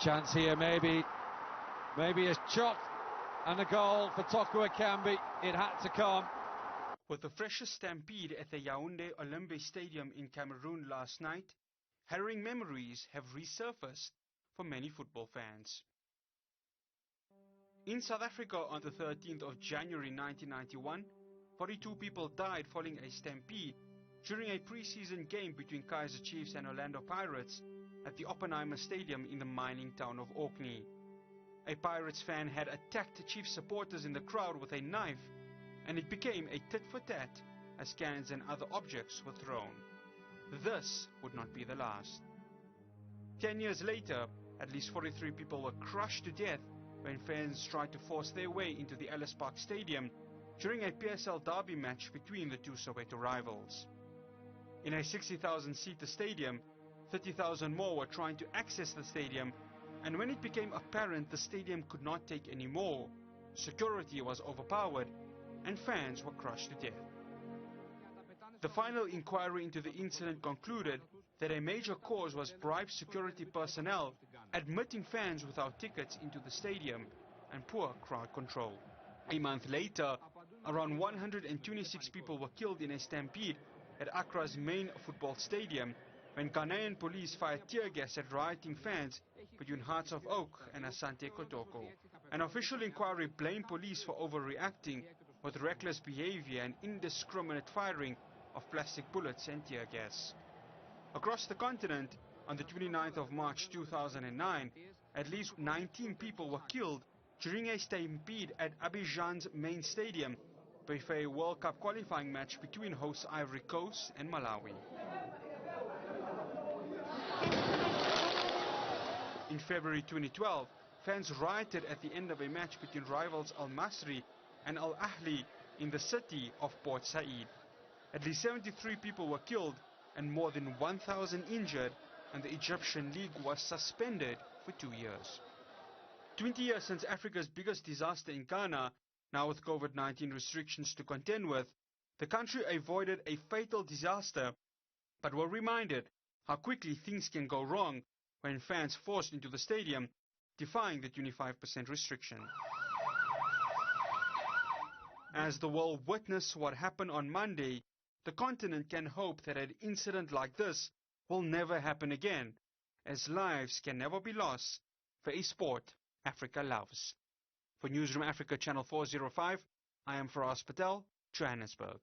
Chance here, maybe a shot and a goal for Toko Ekambi. It had to come. With the freshest stampede at the Yaounde Olympic Stadium in Cameroon last night, harrowing memories have resurfaced for many football fans. In South Africa on the 13th of January 1991, 42 people died following a stampede during a pre-season game between Kaizer Chiefs and Orlando Pirates at the Oppenheimer Stadium in the mining town of Orkney. A Pirates fan had attacked Chiefs supporters in the crowd with a knife, and it became a tit-for-tat as cans and other objects were thrown. This would not be the last. 10 years later, at least 43 people were crushed to death when fans tried to force their way into the Ellis Park Stadium during a PSL derby match between the two Soweto rivals. In a 60,000-seater stadium, 30,000 more were trying to access the stadium, and when it became apparent the stadium could not take any more, security was overpowered and fans were crushed to death. The final inquiry into the incident concluded that a major cause was bribed security personnel admitting fans without tickets into the stadium and poor crowd control. A month later, around 126 people were killed in a stampede at Accra's main football stadium when Ghanaian police fired tear gas at rioting fans between Hearts of Oak and Asante Kotoko. An official inquiry blamed police for overreacting with reckless behavior and indiscriminate firing of plastic bullets and tear gas. Across the continent, on the 29th of March 2009, at least 19 people were killed during a stampede at Abidjan's main stadium before a World Cup qualifying match between host Ivory Coast and Malawi. In February 2012, fans rioted at the end of a match between rivals Al Masry and Al Ahly in the city of Port Said. At least 73 people were killed and more than 1,000 injured, and the Egyptian league was suspended for 2 years. 20 years since Africa's biggest disaster in Ghana, now with COVID-19 restrictions to contend with, the country avoided a fatal disaster, but were reminded how quickly things can go wrong when fans forced into the stadium, defying the 25% restriction. As the world witnessed what happened on Monday, the continent can hope that an incident like this will never happen again, as lives can never be lost for a sport Africa loves. For Newzroom Afrika Channel 405, I am Fahraaz Patel, Johannesburg.